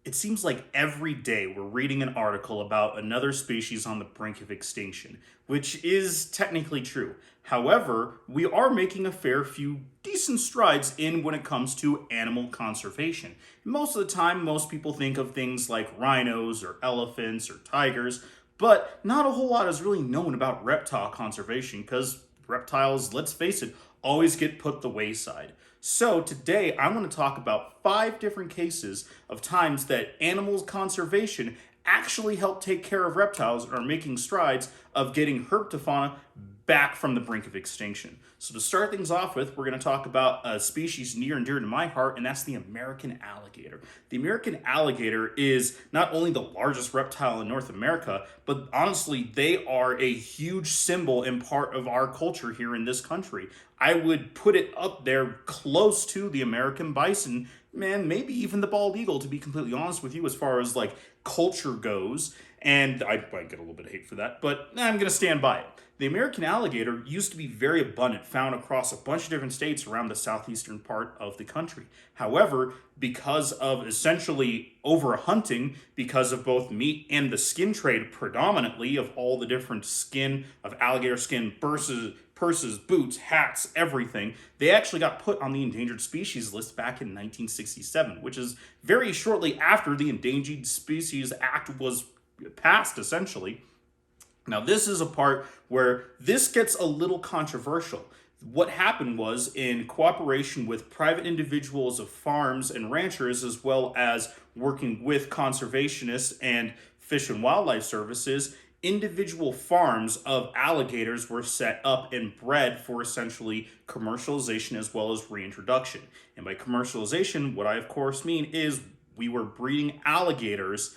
It seems like every day we're reading an article about another species on the brink of extinction, which is technically true. However, we are making a fair few decent strides in when it comes to animal conservation. Most of the time, most people think of things like rhinos or elephants or tigers, but not a whole lot is really known about reptile conservation because reptiles, let's face it, always get put the wayside. So today I want to talk about 5 different cases of times that animal conservation actually helped take care of reptiles or are making strides of getting herpetofauna back from the brink of extinction. So to start things off with, we're going to talk about a species near and dear to my heart, and that's the American alligator. The American alligator is not only the largest reptile in North America, but honestly, they are a huge symbol and part of our culture here in this country. I would put it up there close to the American bison, man, maybe even the bald eagle, to be completely honest with you, as far as like culture goes. And I might get a little bit of hate for that, but I'm going to stand by it. The American alligator used to be very abundant, found across a bunch of different states around the southeastern part of the country. However, because of essentially overhunting, because of both meat and the skin trade predominantly of all the different skin of alligator skin, purses, boots, hats, everything, they actually got put on the endangered species list back in 1967, which is very shortly after the Endangered Species Act was passed, essentially. Now, this is a part where this gets a little controversial. What happened was, in cooperation with private individuals of farms and ranchers, as well as working with conservationists and fish and wildlife services, individual farms of alligators were set up and bred for essentially commercialization as well as reintroduction. And by commercialization, what I of course mean is we were breeding alligators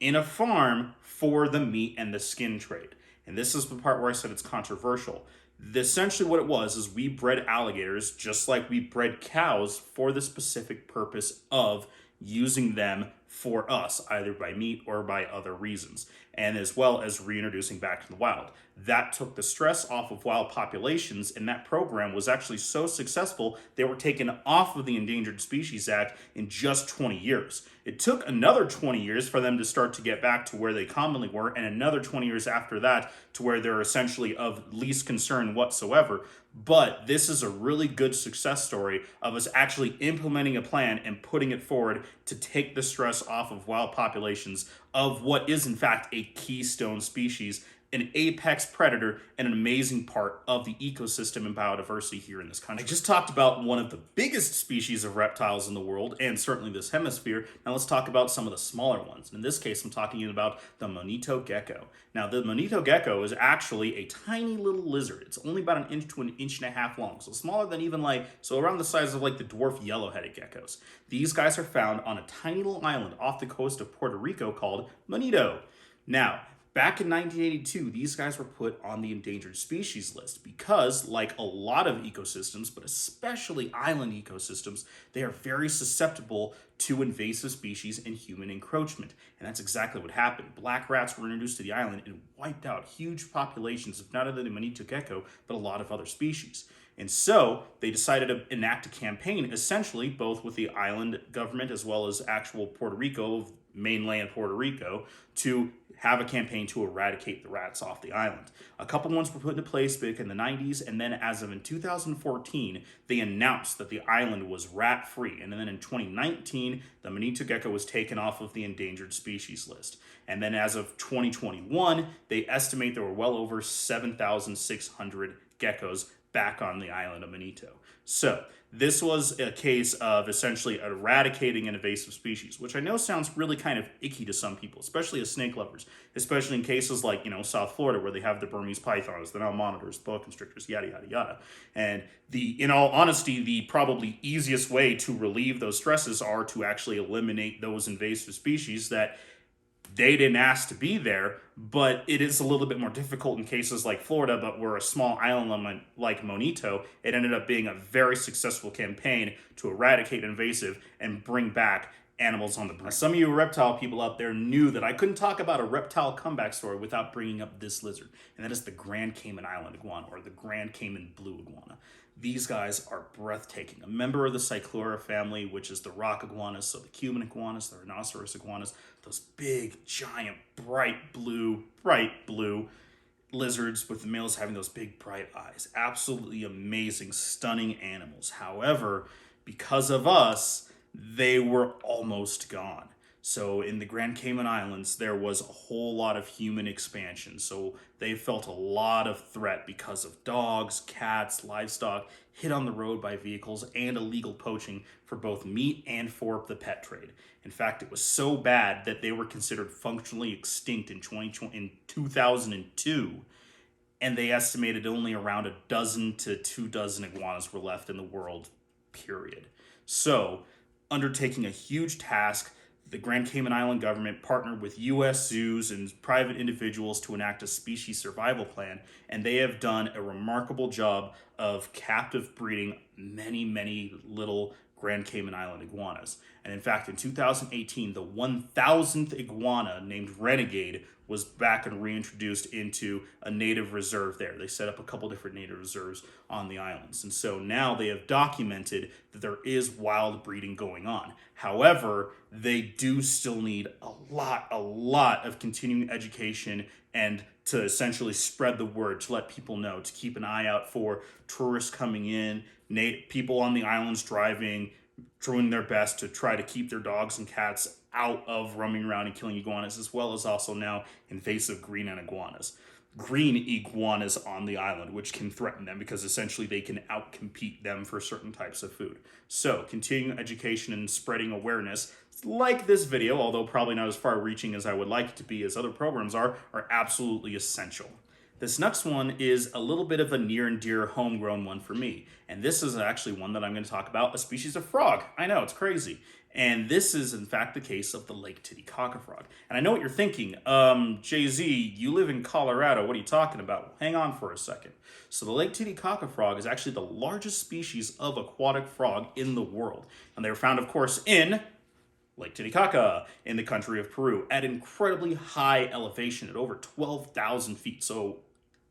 in a farm for the meat and the skin trade. And this is the part where I said it's controversial. Essentially what it was is we bred alligators just like we bred cows for the specific purpose of using them for us, either by meat or by other reasons, and as well as reintroducing back to the wild. That took the stress off of wild populations, and that program was actually so successful they were taken off of the Endangered Species Act in just 20 years. It took another 20 years for them to start to get back to where they commonly were, and another 20 years after that to where they're essentially of least concern whatsoever. But this is a really good success story of us actually implementing a plan and putting it forward to take the stress off of wild populations of what is in fact a keystone species, an apex predator, and an amazing part of the ecosystem and biodiversity here in this country. I just talked about one of the biggest species of reptiles in the world, and certainly this hemisphere. Now let's talk about some of the smaller ones. In this case, I'm talking about the bonito gecko. Now, the bonito gecko is actually a tiny little lizard. It's only about an inch to an inch and a half long, so smaller than even so around the size of the dwarf yellow-headed geckos. These guys are found on a tiny little island off the coast of Puerto Rico called Bonito. Now, back in 1982, these guys were put on the endangered species list because, like a lot of ecosystems, but especially island ecosystems, they are very susceptible to invasive species and human encroachment. And that's exactly what happened. Black rats were introduced to the island and wiped out huge populations of not only the bonito gecko, but a lot of other species. And so they decided to enact a campaign, essentially, both with the island government as well as actual Puerto Rico, mainland Puerto Rico, to have a campaign to eradicate the rats off the island. A couple ones were put into place back in the 90s, and then as of in 2014, they announced that the island was rat-free. And then in 2019, the bonito gecko was taken off of the endangered species list. And then as of 2021, they estimate there were well over 7,600 geckos back on the island of Bonito. So this was a case of essentially eradicating an invasive species, which I know sounds really kind of icky to some people, especially as snake lovers, especially in cases like, South Florida, where they have the Burmese pythons, the Nile monitors, boa constrictors, yada, yada, yada. And in all honesty, the probably easiest way to relieve those stresses are to actually eliminate those invasive species that they didn't ask to be there, but it is a little bit more difficult in cases like Florida, but we're a small island like Bonito. It ended up being a very successful campaign to eradicate invasive and bring back animals on the brink. Some of you reptile people out there knew that I couldn't talk about a reptile comeback story without bringing up this lizard, and that is the Grand Cayman Island iguana, or the Grand Cayman blue iguana. These guys are breathtaking. A member of the Cyclura family, which is the rock iguanas, so the Cuban iguanas, the rhinoceros iguanas, those big, giant, bright blue lizards with the males having those big, bright eyes. Absolutely amazing, stunning animals. However, because of us, they were almost gone. So in the Grand Cayman Islands, there was a whole lot of human expansion. So they felt a lot of threat because of dogs, cats, livestock hit on the road by vehicles and illegal poaching for both meat and for the pet trade. In fact, it was so bad that they were considered functionally extinct in 2002. And they estimated only around a dozen to 24 iguanas were left in the world, period. So, undertaking a huge task, the Grand Cayman Island government partnered with U.S. zoos and private individuals to enact a species survival plan, and they have done a remarkable job of captive breeding many little Grand Cayman Island iguanas. And in fact, in 2018, the 1,000th iguana named Renegade was back and reintroduced into a native reserve there. They set up a couple different native reserves on the islands. And so now they have documented that there is wild breeding going on. However, they do still need a lot of continuing education and to essentially spread the word, to let people know, to keep an eye out for tourists coming in, people on the islands doing their best to try to keep their dogs and cats out of roaming around and killing iguanas, as well as also now invasive green iguanas on the island, which can threaten them because essentially they can outcompete them for certain types of food. So continuing education and spreading awareness like this video, although probably not as far reaching as I would like it to be as other programs are absolutely essential. This next one is a little bit of a near and dear homegrown one for me. And this is actually one that I'm going to talk about, a species of frog. I know, it's crazy. And this is, in fact, the case of the Lake Titicaca frog. And I know what you're thinking. Jay-Z, you live in Colorado. What are you talking about? Hang on for a second. So the Lake Titicaca frog is actually the largest species of aquatic frog in the world. And they were found, of course, in Lake Titicaca in the country of Peru at incredibly high elevation at over 12,000 feet. So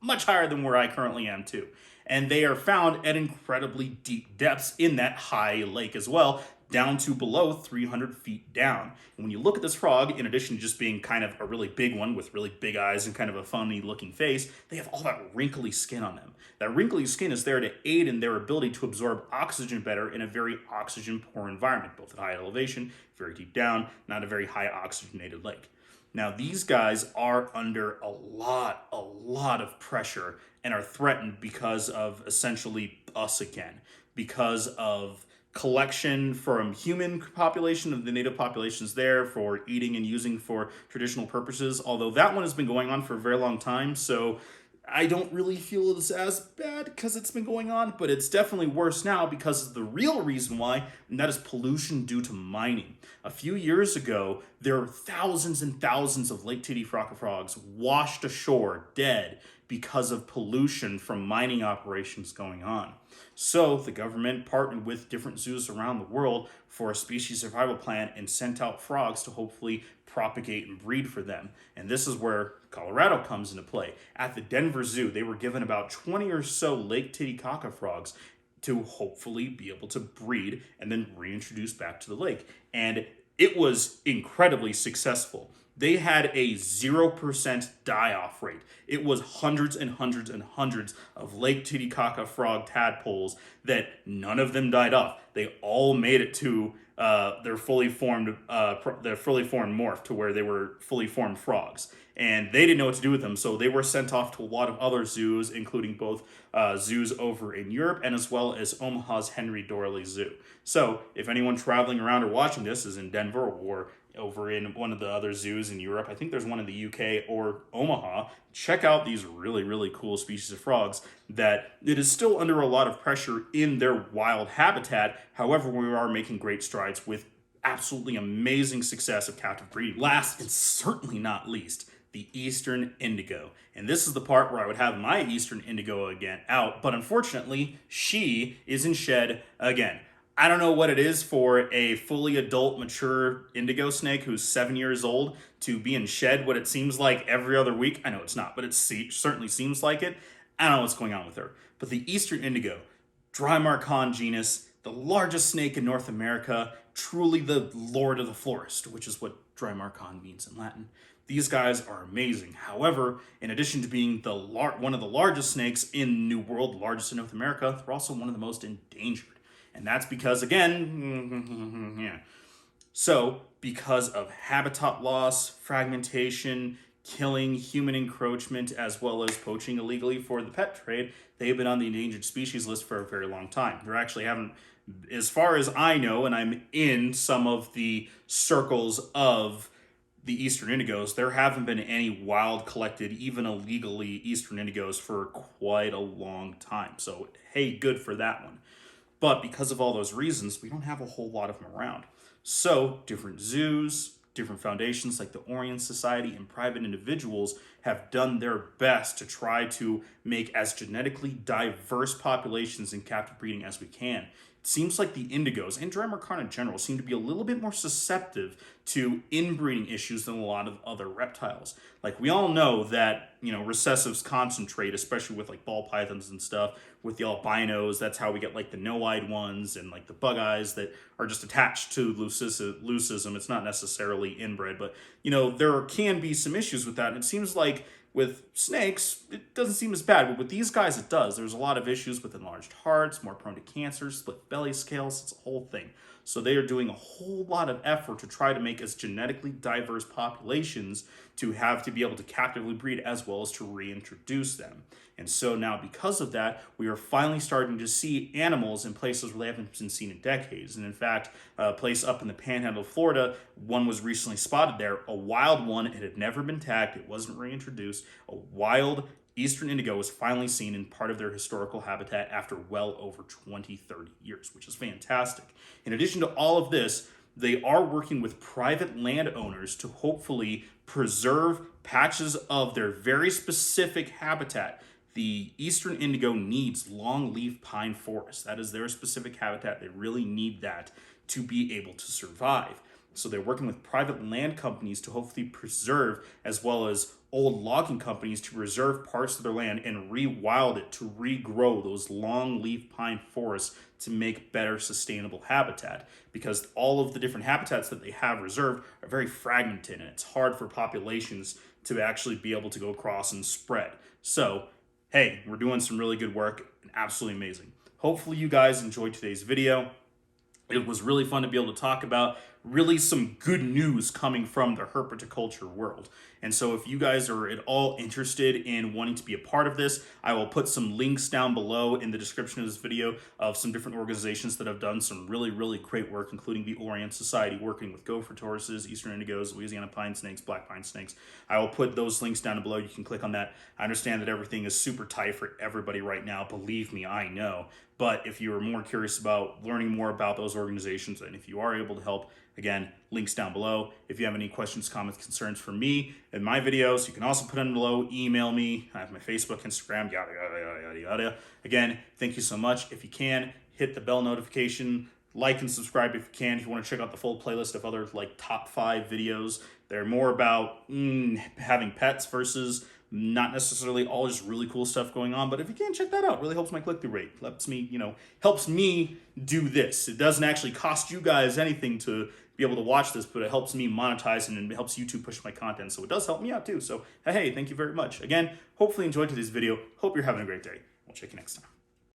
much higher than where I currently am too. And they are found at incredibly deep depths in that high lake as well, down to below 300 feet down. And when you look at this frog, in addition to just being kind of a really big one with really big eyes and kind of a funny looking face, they have all that wrinkly skin on them. That wrinkly skin is there to aid in their ability to absorb oxygen better in a very oxygen poor environment, both at high elevation, very deep down, not a very high oxygenated lake. Now, these guys are under a lot of pressure and are threatened because of essentially us again, because of collection from human population of the native populations there for eating and using for traditional purposes, although that one has been going on for a very long time, so I don't really feel it's as bad because it's been going on, but it's definitely worse now because of the real reason why, and that is pollution due to mining. A few years ago, there were thousands and thousands of Lake Titicaca frogs washed ashore dead because of pollution from mining operations going on. So the government partnered with different zoos around the world for a species survival plan and sent out frogs to hopefully propagate and breed for them. And this is where Colorado comes into play. At the Denver Zoo, they were given about 20 or so Lake Titicaca frogs to hopefully be able to breed and then reintroduce back to the lake. And it was incredibly successful. They had a 0% die-off rate. It was hundreds and hundreds and hundreds of Lake Titicaca frog tadpoles that none of them died off. They all made it to their fully formed morph to where they were fully formed frogs. And they didn't know what to do with them, so they were sent off to a lot of other zoos, including both zoos over in Europe and as well as Omaha's Henry Dorley Zoo. So if anyone traveling around or watching this is in Denver or over in one of the other zoos in Europe, I think there's one in the UK or Omaha, check out these really cool species of frogs that it is still under a lot of pressure in their wild habitat. However, we are making great strides with absolutely amazing success of captive breeding. Last and certainly not least, the eastern indigo. And this is the part where I would have my eastern indigo again out, but unfortunately, she is in shed again. I don't know what it is for a fully adult, mature indigo snake who's 7 years old to be in shed what it seems like every other week. I know it's not, but it certainly seems like it. I don't know what's going on with her. But the eastern indigo, Drymarchon genus, the largest snake in North America, truly the lord of the forest, which is what Drymarchon means in Latin. These guys are amazing. However, in addition to being one of the largest snakes in the New World, largest in North America, they're also one of the most endangered. And that's because, again, yeah. So, because of habitat loss, fragmentation, killing, human encroachment, as well as poaching illegally for the pet trade, they've been on the endangered species list for a very long time. There actually haven't, as far as I know, and I'm in some of the circles of the eastern indigos, there haven't been any wild collected, even illegally eastern indigos for quite a long time. So, hey, good for that one. But because of all those reasons, we don't have a whole lot of them around. So different zoos, different foundations like the Orient Society and private individuals have done their best to try to make as genetically diverse populations in captive breeding as we can. It seems like the indigos and Drymarchon in general seem to be a little bit more susceptible to inbreeding issues than a lot of other reptiles. Like, we all know that, recessives concentrate, especially with like ball pythons and stuff, with the albinos. That's how we get like the no-eyed ones and like the bug eyes that are just attached to leucism. It's not necessarily inbred, but there can be some issues with that. And it seems like with snakes, it doesn't seem as bad, but with these guys, it does. There's a lot of issues with enlarged hearts, more prone to cancer, split belly scales. It's a whole thing. So they are doing a whole lot of effort to try to make as genetically diverse populations to be able to captively breed as well as to reintroduce them. And so now, because of that, we are finally starting to see animals in places where they haven't been seen in decades. And in fact, a place up in the Panhandle of Florida, one was recently spotted there, a wild one. It had never been tagged. It wasn't reintroduced. A wild eastern indigo was finally seen in part of their historical habitat after well over 20, 30 years, which is fantastic. In addition to all of this, they are working with private landowners to hopefully preserve patches of their very specific habitat. The eastern indigo needs longleaf pine forest. That is their specific habitat. They really need that to be able to survive. So they're working with private land companies to hopefully preserve, as well as old logging companies to preserve parts of their land and rewild it to regrow those longleaf pine forests to make better sustainable habitat, because all of the different habitats that they have reserved are very fragmented and it's hard for populations to actually be able to go across and spread. So, hey, we're doing some really good work and absolutely amazing. Hopefully you guys enjoyed today's video. It was really fun to be able to talk about really some good news coming from the herpetoculture world. And so if you guys are at all interested in wanting to be a part of this, I will put some links down below in the description of this video of some different organizations that have done some really, really great work, including the Orient Society working with gopher tortoises, eastern indigos, Louisiana pine snakes, black pine snakes. I will put those links down below. You can click on that. I understand that everything is super tight for everybody right now. Believe me, I know. But if you are more curious about learning more about those organizations, and if you are able to help, again, links down below. If you have any questions, comments, concerns for me in my videos, you can also put them below. Email me. I have my Facebook, Instagram, yada, yada, yada, yada, yada. Again, thank you so much. If you can, hit the bell notification. Like and subscribe if you can. If you want to check out the full playlist of other top 5 videos, they're more about having pets versus not necessarily all just really cool stuff going on. But if you can, check that out. It really helps my click-through rate. Helps me do this. It doesn't actually cost you guys anything to be able to watch this, but it helps me monetize and it helps YouTube push my content. So it does help me out too. So hey, thank you very much. Again, hopefully you enjoyed today's video. Hope you're having a great day. We'll check you next time.